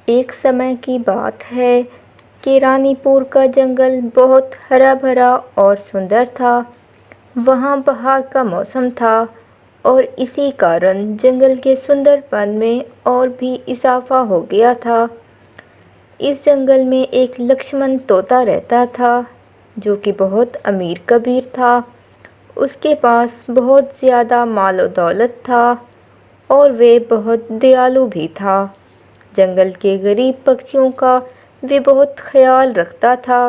एक समय की बात है कि रानीपुर का जंगल बहुत हरा भरा और सुंदर था। वहाँ बहार का मौसम था और इसी कारण जंगल के सुंदरपन में और भी इजाफा हो गया था। इस जंगल में एक लक्ष्मण तोता रहता था जो कि बहुत अमीर कबीर था। उसके पास बहुत ज़्यादा माल और दौलत था और वे बहुत दयालु भी था। जंगल के गरीब पक्षियों का वे बहुत ख्याल रखता था।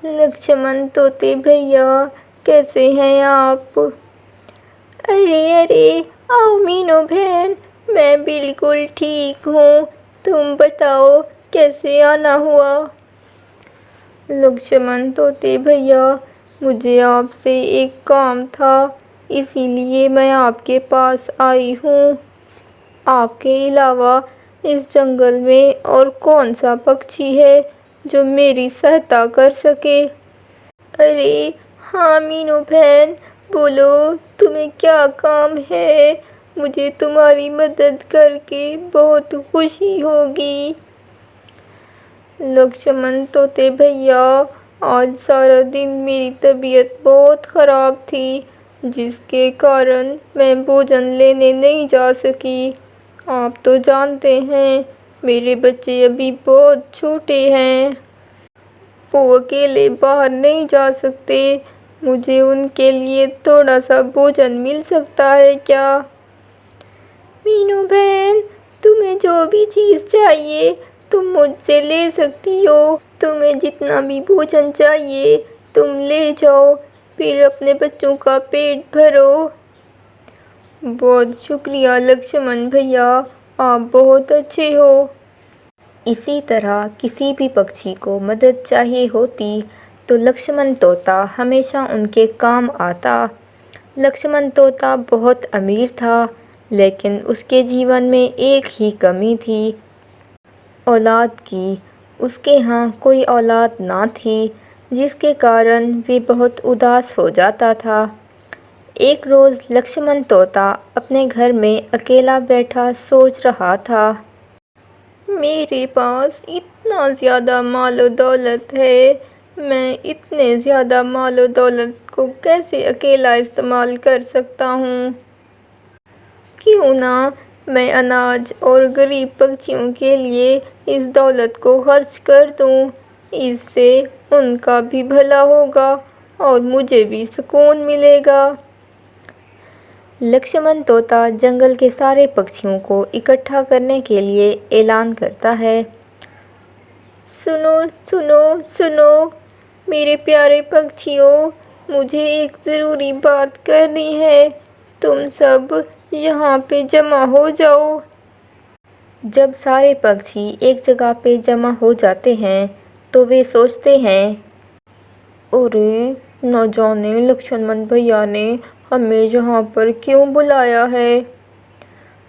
लक्ष्मण तोते भैया, कैसे हैं आप? अरे अरे, आओ मीनू बहन, मैं बिल्कुल ठीक हूँ। तुम बताओ कैसे आना हुआ? लक्ष्मण तोते भैया, मुझे आपसे एक काम था, इसीलिए मैं आपके पास आई हूँ। आपके अलावा इस जंगल में और कौन सा पक्षी है जो मेरी सहायता कर सके? अरे हाँ मीनू बहन, बोलो तुम्हें क्या काम है? मुझे तुम्हारी मदद करके बहुत खुशी होगी। लक्ष्मण तोते भैया, आज सारा दिन मेरी तबीयत बहुत ख़राब थी, जिसके कारण मैं भोजन लेने नहीं जा सकी। आप तो जानते हैं मेरे बच्चे अभी बहुत छोटे हैं, वो अकेले बाहर नहीं जा सकते। मुझे उनके लिए थोड़ा सा भोजन मिल सकता है क्या? मीनू बहन, तुम्हें जो भी चीज़ चाहिए तुम मुझसे ले सकती हो। तुम्हें जितना भी भोजन चाहिए तुम ले जाओ, फिर अपने बच्चों का पेट भरो। बहुत शुक्रिया लक्ष्मण भैया, आप बहुत अच्छे हो। इसी तरह किसी भी पक्षी को मदद चाहिए होती तो लक्ष्मण तोता हमेशा उनके काम आता। लक्ष्मण तोता बहुत अमीर था, लेकिन उसके जीवन में एक ही कमी थी, औलाद की। उसके यहाँ कोई औलाद ना थी, जिसके कारण वे बहुत उदास हो जाता था। एक रोज़ लक्ष्मण तोता अपने घर में अकेला बैठा सोच रहा था, मेरे पास इतना ज़्यादा माल और दौलत है, मैं इतने ज़्यादा माल और दौलत को कैसे अकेला इस्तेमाल कर सकता हूँ? क्यों ना मैं अनाज और गरीब पक्षियों के लिए इस दौलत को खर्च कर दूँ। इससे उनका भी भला होगा और मुझे भी सुकून मिलेगा। लक्ष्मण तोता जंगल के सारे पक्षियों को इकट्ठा करने के लिए ऐलान करता है, सुनो सुनो सुनो मेरे प्यारे पक्षियों, मुझे एक ज़रूरी बात करनी है। तुम सब यहाँ पे जमा हो जाओ। जब सारे पक्षी एक जगह पे जमा हो जाते हैं तो वे सोचते हैं, अरे न जाने लक्ष्मण भैया ने हमें यहाँ पर क्यों बुलाया है।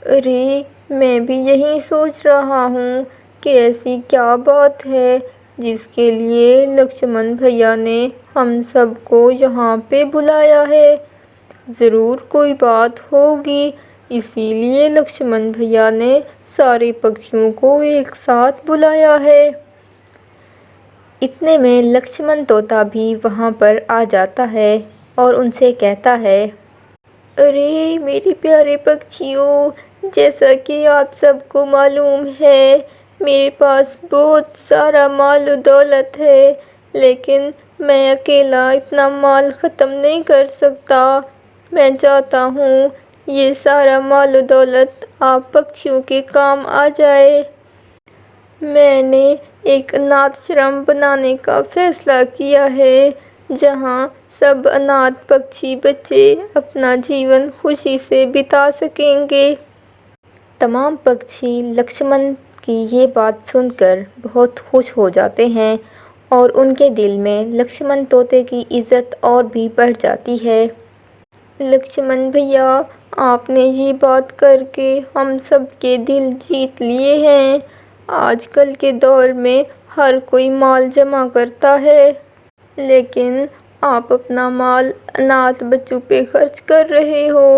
अरे मैं भी यही सोच रहा हूँ कि ऐसी क्या बात है जिसके लिए लक्ष्मण भैया ने हम सबको यहाँ पे बुलाया है। ज़रूर कोई बात होगी, इसीलिए लक्ष्मण भैया ने सारे पक्षियों को एक साथ बुलाया है। इतने में लक्ष्मण तोता भी वहाँ पर आ जाता है और उनसे कहता है, अरे मेरे प्यारे पक्षियों, जैसा कि आप सबको मालूम है मेरे पास बहुत सारा माल और दौलत है, लेकिन मैं अकेला इतना माल ख़त्म नहीं कर सकता। मैं चाहता हूँ ये सारा माल और दौलत आप पक्षियों के काम आ जाए। मैंने एक अनाथाश्रम बनाने का फ़ैसला किया है, जहाँ सब अनाथ पक्षी बच्चे अपना जीवन खुशी से बिता सकेंगे। तमाम पक्षी लक्ष्मण की ये बात सुनकर बहुत खुश हो जाते हैं और उनके दिल में लक्ष्मण तोते की इज़्ज़त और भी बढ़ जाती है। लक्ष्मण भैया, आपने ये बात करके हम सब के दिल जीत लिए हैं। आजकल के दौर में हर कोई माल जमा करता है, लेकिन आप अपना माल अनाथ बच्चों पे खर्च कर रहे हो।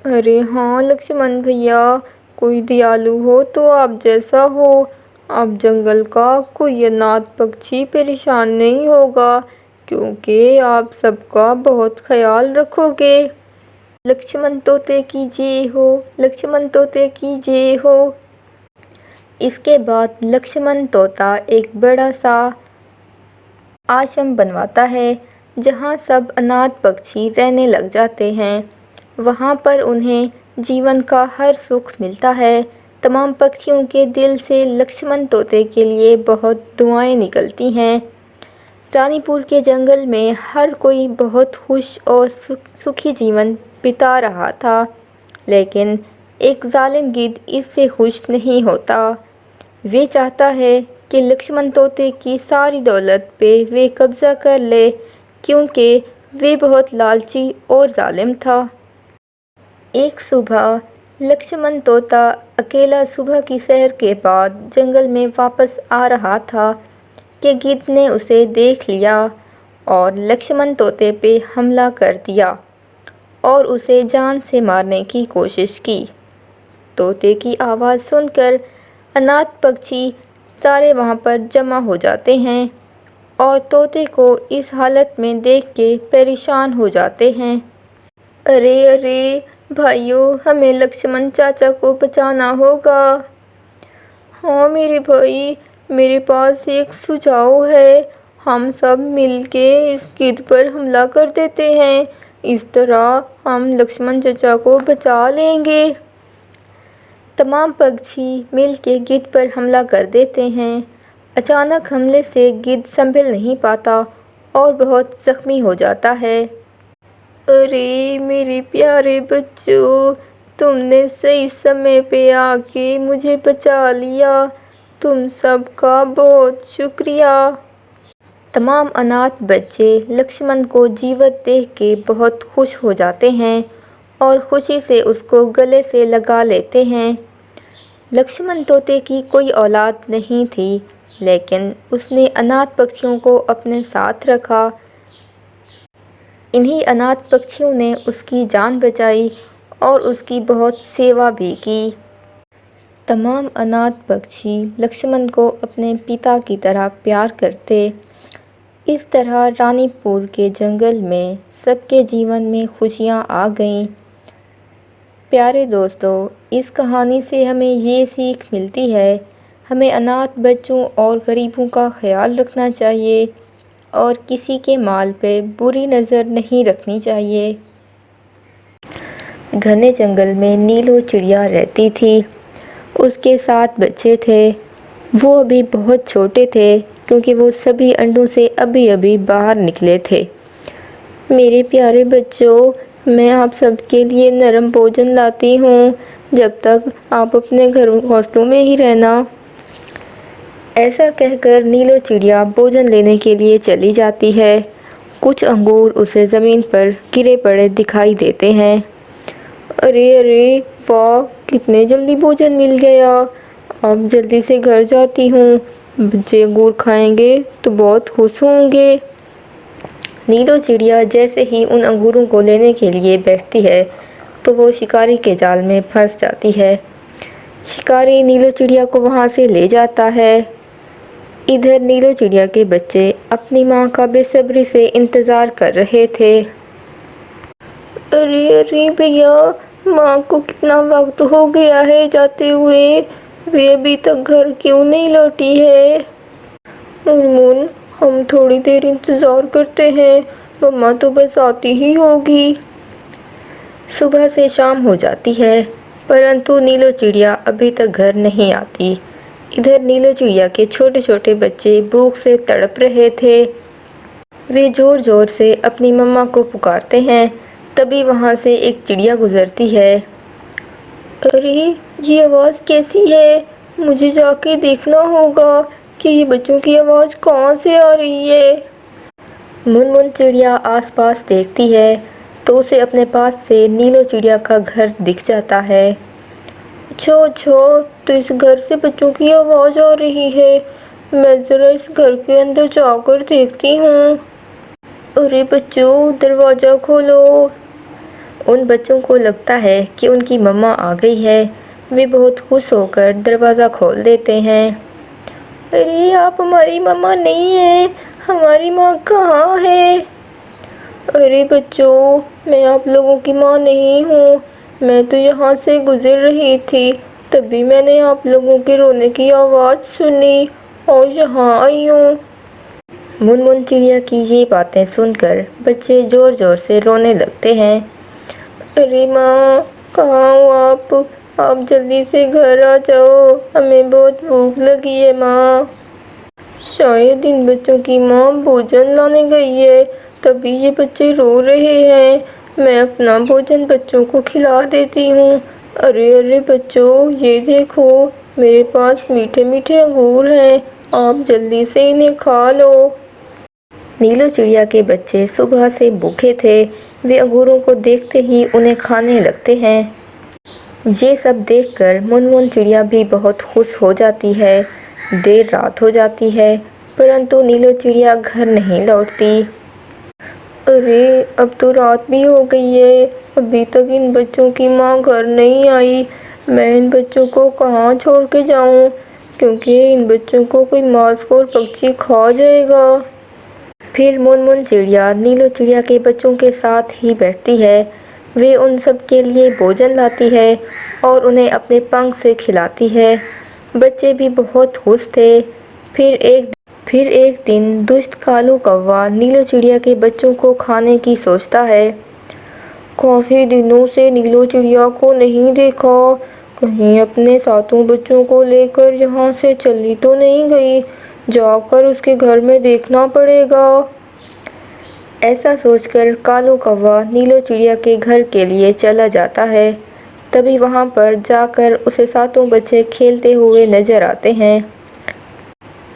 अरे हाँ लक्ष्मण भैया, कोई दयालु हो तो आप जैसा हो। अब जंगल का कोई अनाथ पक्षी परेशान नहीं होगा, क्योंकि आप सबका बहुत ख्याल रखोगे। लक्ष्मण तोते की जय हो, लक्ष्मण तोते की जय हो। इसके बाद लक्ष्मण तोता एक बड़ा सा आश्रम बनवाता है, जहाँ सब अनाथ पक्षी रहने लग जाते हैं। वहाँ पर उन्हें जीवन का हर सुख मिलता है। तमाम पक्षियों के दिल से लक्ष्मण तोते के लिए बहुत दुआएं निकलती हैं। रानीपुर के जंगल में हर कोई बहुत खुश और सुखी जीवन बिता रहा था, लेकिन एक जालिम गिद्ध इससे खुश नहीं होता। वे चाहता है कि लक्ष्मण तोते की सारी दौलत पे वे कब्ज़ा कर ले, क्योंकि वे बहुत लालची और जालिम था। एक सुबह लक्ष्मण तोता अकेला सुबह की सैर के बाद जंगल में वापस आ रहा था कि गिद्ध ने उसे देख लिया और लक्ष्मण तोते पे हमला कर दिया और उसे जान से मारने की कोशिश की। तोते की आवाज़ सुनकर अनाथ पक्षी सारे वहाँ पर जमा हो जाते हैं और तोते को इस हालत में देख के परेशान हो जाते हैं। अरे अरे भाइयों, हमें लक्ष्मण चाचा को बचाना होगा। हाँ मेरे भाई, मेरे पास एक सुझाव है। हम सब मिलके इस गिद्ध पर हमला कर देते हैं। इस तरह हम लक्ष्मण चाचा को बचा लेंगे। तमाम पक्षी मिलके गिद्ध पर हमला कर देते हैं। अचानक हमले से गिद्ध संभल नहीं पाता और बहुत जख्मी हो जाता है। अरे मेरे प्यारे बच्चों, तुमने सही समय पे आके मुझे बचा लिया। तुम सबका बहुत शुक्रिया। तमाम अनाथ बच्चे लक्ष्मण को जीवित देख के बहुत खुश हो जाते हैं और खुशी से उसको गले से लगा लेते हैं। लक्ष्मण तोते की कोई औलाद नहीं थी, लेकिन उसने अनाथ पक्षियों को अपने साथ रखा। इन्हीं अनाथ पक्षियों ने उसकी जान बचाई और उसकी बहुत सेवा भी की। तमाम अनाथ पक्षी लक्ष्मण को अपने पिता की तरह प्यार करते। इस तरह रानीपुर के जंगल में सबके जीवन में खुशियाँ आ गईं। प्यारे दोस्तों, इस कहानी से हमें ये सीख मिलती है, हमें अनाथ बच्चों और गरीबों का ख्याल रखना चाहिए और किसी के माल पे बुरी नज़र नहीं रखनी चाहिए। घने जंगल में नीलो चिड़िया रहती थी। उसके 7 बच्चे थे। वो अभी बहुत छोटे थे, क्योंकि वो सभी अंडों से अभी अभी बाहर निकले थे। मेरे प्यारे बच्चों, मैं आप सबके लिए नरम भोजन लाती हूँ। जब तक आप अपने घोंसलों में ही रहना। ऐसा कहकर नीलो चिड़िया भोजन लेने के लिए चली जाती है। कुछ अंगूर उसे ज़मीन पर गिरे पड़े दिखाई देते हैं। अरे अरे वाह, कितने जल्दी भोजन मिल गया। अब जल्दी से घर जाती हूँ। बच्चे अंगूर खाएंगे तो बहुत खुश होंगे। नीलो चिड़िया जैसे ही उन अंगूरों को लेने के लिए बैठती है, तो वो शिकारी के जाल में फंस जाती है। शिकारी नीलो चिड़िया को वहाँ से ले जाता है। इधर नीलो चिड़िया के बच्चे अपनी माँ का बेसब्री से इंतज़ार कर रहे थे। अरे अरे भैया, माँ को कितना वक्त हो गया है जाते हुए, वे अभी तक घर क्यों नहीं लौटी है। मुनमुन, हम थोड़ी देर इंतज़ार करते हैं, मम्मा तो बस आती ही होगी। सुबह से शाम हो जाती है, परंतु नीलो चिड़िया अभी तक घर नहीं आती। इधर नीलो चिड़िया के छोटे छोटे बच्चे भूख से तड़प रहे थे। वे ज़ोर ज़ोर से अपनी मम्मा को पुकारते हैं। तभी वहाँ से एक चिड़िया गुजरती है। अरे ये आवाज़ कैसी है? मुझे जाके देखना होगा कि ये बच्चों की आवाज़ कहाँ से आ रही है। मुनमुन चिड़िया आसपास देखती है तो उसे अपने पास से नीलो चिड़िया का घर दिख जाता है। अच्छा, तो इस घर से बच्चों की आवाज़ आ रही है। मैं ज़रा इस घर के अंदर जाकर देखती हूँ। अरे बच्चों, दरवाज़ा खोलो। उन बच्चों को लगता है कि उनकी मम्मा आ गई है, वे बहुत खुश होकर दरवाज़ा खोल देते हैं। अरे आप हमारी मम्मा नहीं हैं, हमारी माँ कहाँ है? अरे बच्चों, मैं आप लोगों की माँ नहीं हूँ, मैं तो यहाँ से गुज़र रही थी, तभी मैंने आप लोगों के रोने की आवाज़ सुनी और यहाँ आई हूँ। मुनमुन चिड़िया की ये बातें सुनकर बच्चे ज़ोर ज़ोर से रोने लगते हैं। अरे माँ, कहाँ हो आप जल्दी से घर आ जाओ, हमें बहुत भूख लगी है माँ। शायद इन बच्चों की माँ भोजन लाने गई है, तभी ये बच्चे रो रहे हैं। मैं अपना भोजन बच्चों को खिला देती हूँ। अरे अरे बच्चों, ये देखो, मेरे पास मीठे मीठे अंगूर हैं, आप जल्दी से इन्हें खा लो। नीलू चिड़िया के बच्चे सुबह से भूखे थे, वे अंगूरों को देखते ही उन्हें खाने लगते हैं। ये सब देखकर मुनमुन चिड़िया भी बहुत खुश हो जाती है। देर रात हो जाती है, परंतु नीलू चिड़िया घर नहीं लौटती। अरे अब तो रात भी हो गई है, अभी तक इन बच्चों की माँ घर नहीं आई। मैं इन बच्चों को कहाँ छोड़ के जाऊँ, क्योंकि इन बच्चों को कोई मांसखोर पक्षी खा जाएगा। फिर मुनमुन चिड़िया नीलू चिड़िया के बच्चों के साथ ही बैठती है। वे उन सब के लिए भोजन लाती है और उन्हें अपने पंख से खिलाती है। बच्चे भी बहुत खुश थे। फिर एक दिन दुष्ट कालू कौवा नीलू चिड़िया के बच्चों को खाने की सोचता है। काफ़ी दिनों से नीलू चिड़िया को नहीं देखा, कहीं अपने सातों बच्चों को लेकर यहाँ से चली तो नहीं गई, जाकर उसके घर में देखना पड़ेगा। ऐसा सोचकर कालू कौवा नीलू चिड़िया के घर के लिए चला जाता है। तभी वहाँ पर जाकर उसे सातों बच्चे खेलते हुए नजर आते हैं।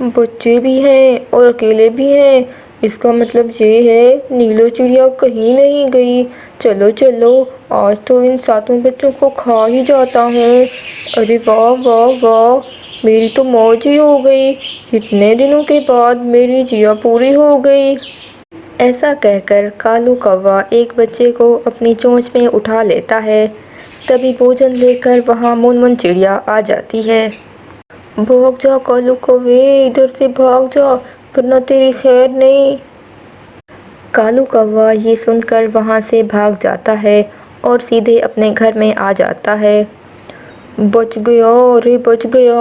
बच्चे भी हैं और अकेले भी हैं, इसका मतलब ये है नीलू चिड़िया कहीं नहीं गई। चलो चलो, आज तो इन सातों बच्चों को खा ही जाता हूँ। अरे वाह वाह वाह, मेरी तो मौज ही हो गई, कितने दिनों के बाद मेरी जिया पूरी हो गई। ऐसा कहकर कालू कौवा एक बच्चे को अपनी चोंच में उठा लेता है। तभी भोजन लेकर वहाँ मुनमुन चिड़िया आ जाती है। भाग जा कालू कौवे, इधर से भाग जा, वरना तेरी खैर नहीं। कालू कौवा ये सुनकर वहाँ से भाग जाता है और सीधे अपने घर में आ जाता है। बच गया, अरे बच गया,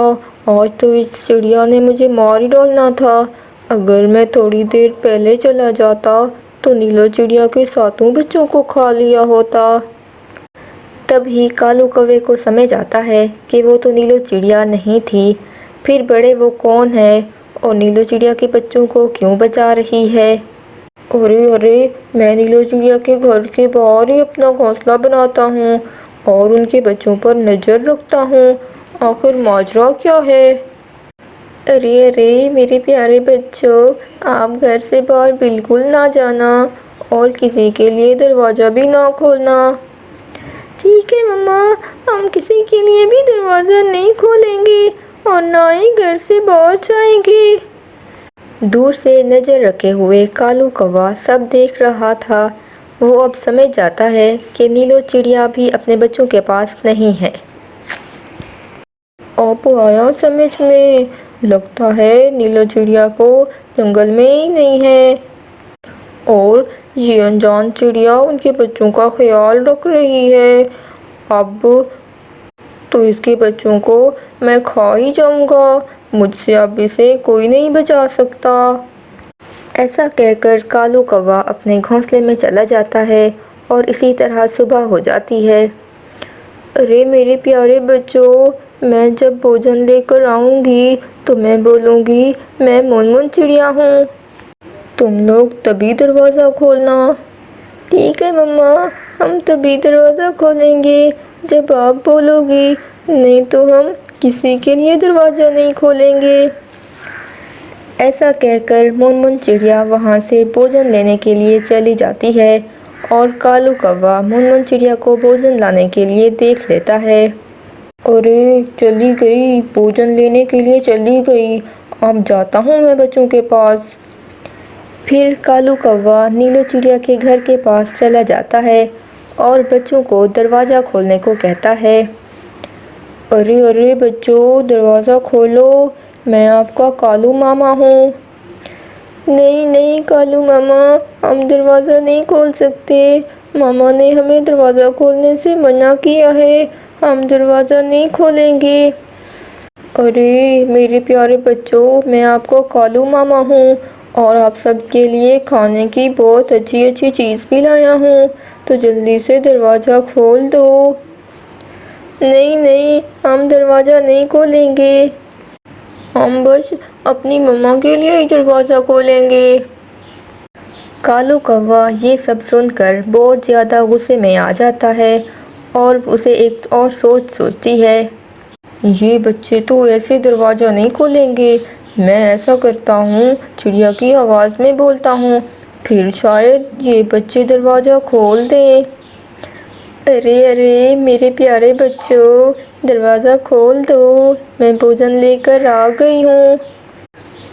आज तो इस चिड़िया ने मुझे मार ही डालना था। अगर मैं थोड़ी देर पहले चला जाता तो नीलू चिड़िया के सातों बच्चों को खा लिया होता। तभी कालू कौवे को समझ आता है कि वो तो नीलू चिड़िया नहीं थी, फिर बड़े वो कौन है और नीलू चिड़िया के बच्चों को क्यों बचा रही है। अरे अरे, मैं नीलू चिड़िया के घर के बाहर ही अपना घोंसला बनाता हूँ और उनके बच्चों पर नज़र रखता हूँ, आखिर माजरा क्या है। अरे अरे मेरे प्यारे बच्चों, आप घर से बाहर बिल्कुल ना जाना और किसी के लिए दरवाज़ा भी ना खोलना। ठीक है मम्मा, हम किसी के लिए भी दरवाज़ा नहीं खोलेंगे और ना ही घर से बाहर जाएंगे। दूर से नज़र रखे हुए कालू कौवा सब देख रहा था। वो अब समझ जाता है कि नीलू चिड़िया भी अपने बच्चों के पास नहीं है। अब आया समझ में, लगता है नीलू चिड़िया को जंगल में ही नहीं है और ये अनजान चिड़िया उनके बच्चों का ख्याल रख रही है। अब तो इसके बच्चों को मैं खा ही जाऊंगा, मुझसे अब इसे कोई नहीं बचा सकता। ऐसा कहकर कालू कौवा अपने घोंसले में चला जाता है और इसी तरह सुबह हो जाती है। अरे मेरे प्यारे बच्चों, मैं जब भोजन लेकर आऊँगी तो मैं बोलूँगी मैं मुनमुन चिड़िया हूँ, तुम लोग तभी दरवाज़ा खोलना। ठीक है मम्मा, हम तभी दरवाज़ा खोलेंगे जब आप बोलोगी, नहीं तो हम किसी के लिए दरवाज़ा नहीं खोलेंगे। ऐसा कहकर मुनमुन चिड़िया वहाँ से भोजन लेने के लिए चली जाती है और कालू कौवा मुनमुन चिड़िया को भोजन लाने के लिए देख लेता है। अरे चली गई, भोजन लेने के लिए चली गई, अब जाता हूँ मैं बच्चों के पास। फिर कालू कौवा नीलू चिड़िया के घर के पास चला जाता है और बच्चों को दरवाज़ा खोलने को कहता है। अरे अरे बच्चों, दरवाज़ा खोलो, मैं आपका कालू मामा हूँ। नहीं नहीं कालू मामा, हम दरवाज़ा नहीं खोल सकते। मामा ने हमें दरवाज़ा खोलने से मना किया है, हम दरवाज़ा नहीं खोलेंगे। अरे मेरे प्यारे बच्चों, मैं आपका कालू मामा हूँ और आप सबके लिए खाने की बहुत अच्छी अच्छी चीज़ भी लाया हूँ, तो जल्दी से दरवाज़ा खोल दो। नहीं नहीं, हम दरवाज़ा नहीं खोलेंगे, हम बस अपनी मम्मा के लिए ही दरवाज़ा खोलेंगे। कालू कौवा ये सब सुनकर बहुत ज़्यादा गुस्से में आ जाता है और उसे एक और सोचती है, ये बच्चे तो ऐसे दरवाज़ा नहीं खोलेंगे। मैं ऐसा करता हूँ, चिड़िया की आवाज़ में बोलता हूँ, फिर शायद ये बच्चे दरवाज़ा खोल दें। अरे अरे मेरे प्यारे बच्चों, दरवाज़ा खोल दो, मैं भोजन लेकर आ गई हूँ।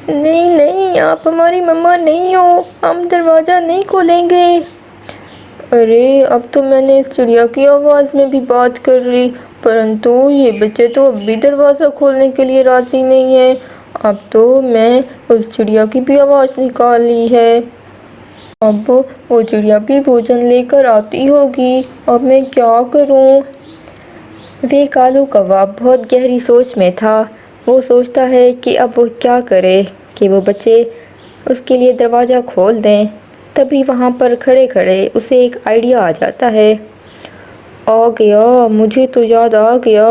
नहीं नहीं, आप हमारी मम्मा नहीं हो, हम दरवाज़ा नहीं खोलेंगे। अरे अब तो मैंने इस चिड़िया की आवाज़ में भी बात कर ली, परंतु ये बच्चे तो अब भी दरवाज़ा खोलने के लिए राज़ी नहीं है। अब तो मैं उस चिड़िया की भी आवाज़ निकाल ली है, अब वो चिड़िया भी भोजन लेकर आती होगी, अब मैं क्या करूं? वे कालू कौवा बहुत गहरी सोच में था। वो सोचता है कि अब वो क्या करे कि वो बच्चे उसके लिए दरवाज़ा खोल दें। तभी वहाँ पर खड़े खड़े उसे एक आइडिया आ जाता है। आ गया, मुझे तो याद आ गया।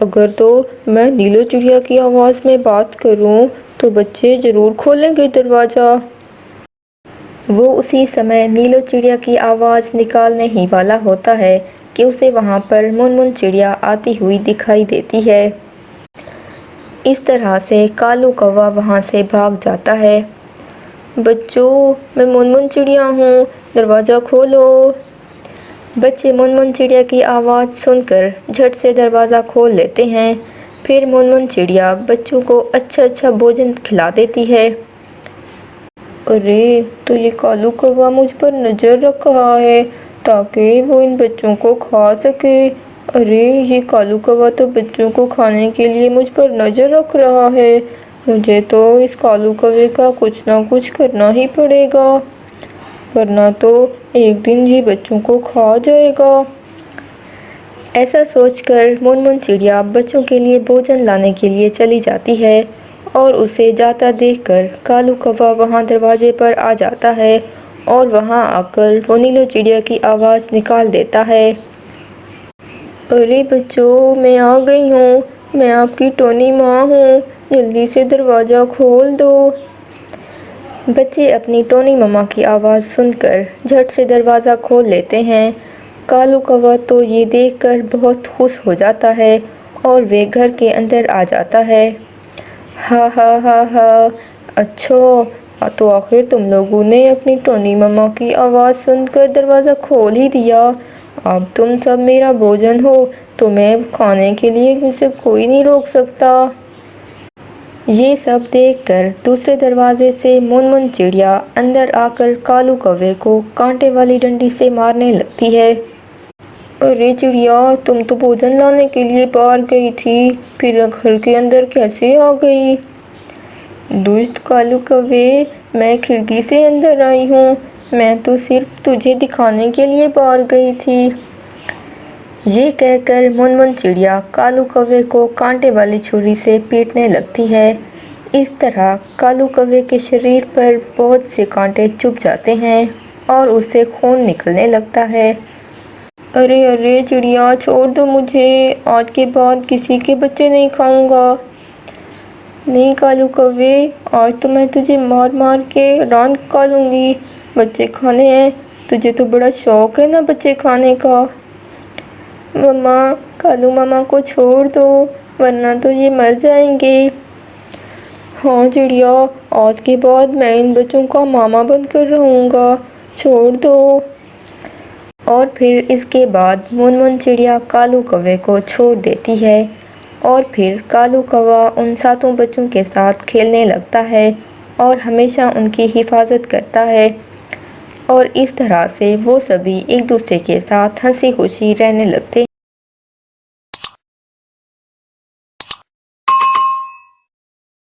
अगर तो मैं नीलो चिड़िया की आवाज़ में बात करूं तो बच्चे ज़रूर खोलेंगे दरवाज़ा। वो उसी समय नीलो चिड़िया की आवाज़ निकालने ही वाला होता है कि उसे वहाँ पर मुनमुन चिड़िया आती हुई दिखाई देती है। इस तरह से कालू कौवा वहाँ से भाग जाता है। बच्चों, मैं मुनमुन चिड़िया हूँ, दरवाज़ा खोलो। बच्चे मुनमुन चिड़िया की आवाज़ सुनकर झट से दरवाज़ा खोल लेते हैं। फिर मुनमुन चिड़िया बच्चों को अच्छा अच्छा भोजन खिला देती है। अरे तो ये कालू कौवा मुझ पर नज़र रख रहा है ताकि वो इन बच्चों को खा सके। अरे ये कालू कौवा तो बच्चों को खाने के लिए मुझ पर नज़र रख रहा है। मुझे तो इस कालू कौवे का कुछ ना कुछ करना ही पड़ेगा, वरना तो एक दिन ये बच्चों को खा जाएगा। ऐसा सोचकर मुनमुन चिड़िया बच्चों के लिए भोजन लाने के लिए चली जाती है और उसे जाता देखकर कालू कौवा वहाँ दरवाजे पर आ जाता है और वहाँ आकर वो नीलो चिड़िया की आवाज़ निकाल देता है। अरे बच्चों, मैं आ गई हूँ, मैं आपकी टोनी माँ हूँ, जल्दी से दरवाज़ा खोल दो। बच्चे अपनी टोनी मम्मा की आवाज़ सुनकर झट से दरवाज़ा खोल लेते हैं। कालू कौवा तो ये देखकर बहुत खुश हो जाता है और वे घर के अंदर आ जाता है। हा हा हा हा, अच्छा तो आखिर तुम लोगों ने अपनी टोनी मम्मा की आवाज़ सुनकर दरवाज़ा खोल ही दिया। अब तुम सब मेरा भोजन हो, तो मैं खाने के लिए मुझे कोई नहीं रोक सकता। ये सब देखकर दूसरे दरवाजे से मुनमुन चिड़िया अंदर आकर कालू कौवे को कांटे वाली डंडी से मारने लगती है। अरे चिड़िया, तुम तो भोजन लाने के लिए बाहर गई थी, फिर घर के अंदर कैसे आ गई? दुष्ट कालू कौवे, मैं खिड़की से अंदर आई हूँ, मैं तो सिर्फ तुझे दिखाने के लिए बाहर गई थी। ये कहकर मुनमुन चिड़िया कालू कौवे को कांटे वाली छुरी से पीटने लगती है। इस तरह कालू कौवे के शरीर पर बहुत से कांटे चुभ जाते हैं और उससे खून निकलने लगता है। अरे अरे चिड़िया, छोड़ दो मुझे, आज के बाद किसी के बच्चे नहीं खाऊंगा। नहीं कालू कौवे, आज तो मैं तुझे मार मार के रान निकालूंगी। बच्चे खाने हैं, तुझे तो बड़ा शौक है ना बच्चे खाने का। मम्मा, कालू मामा को छोड़ दो, वरना तो ये मर जाएंगे। हाँ चिड़िया, आज के बाद मैं इन बच्चों का मामा बनकर रहूँगा, छोड़ दो। और फिर इसके बाद मुनमुन चिड़िया कालू कौवे को छोड़ देती है और फिर कालू कौवा उन सातों बच्चों के साथ खेलने लगता है और हमेशा उनकी हिफाजत करता है। और इस तरह से वो सभी एक दूसरे के साथ हंसी खुशी रहने लगते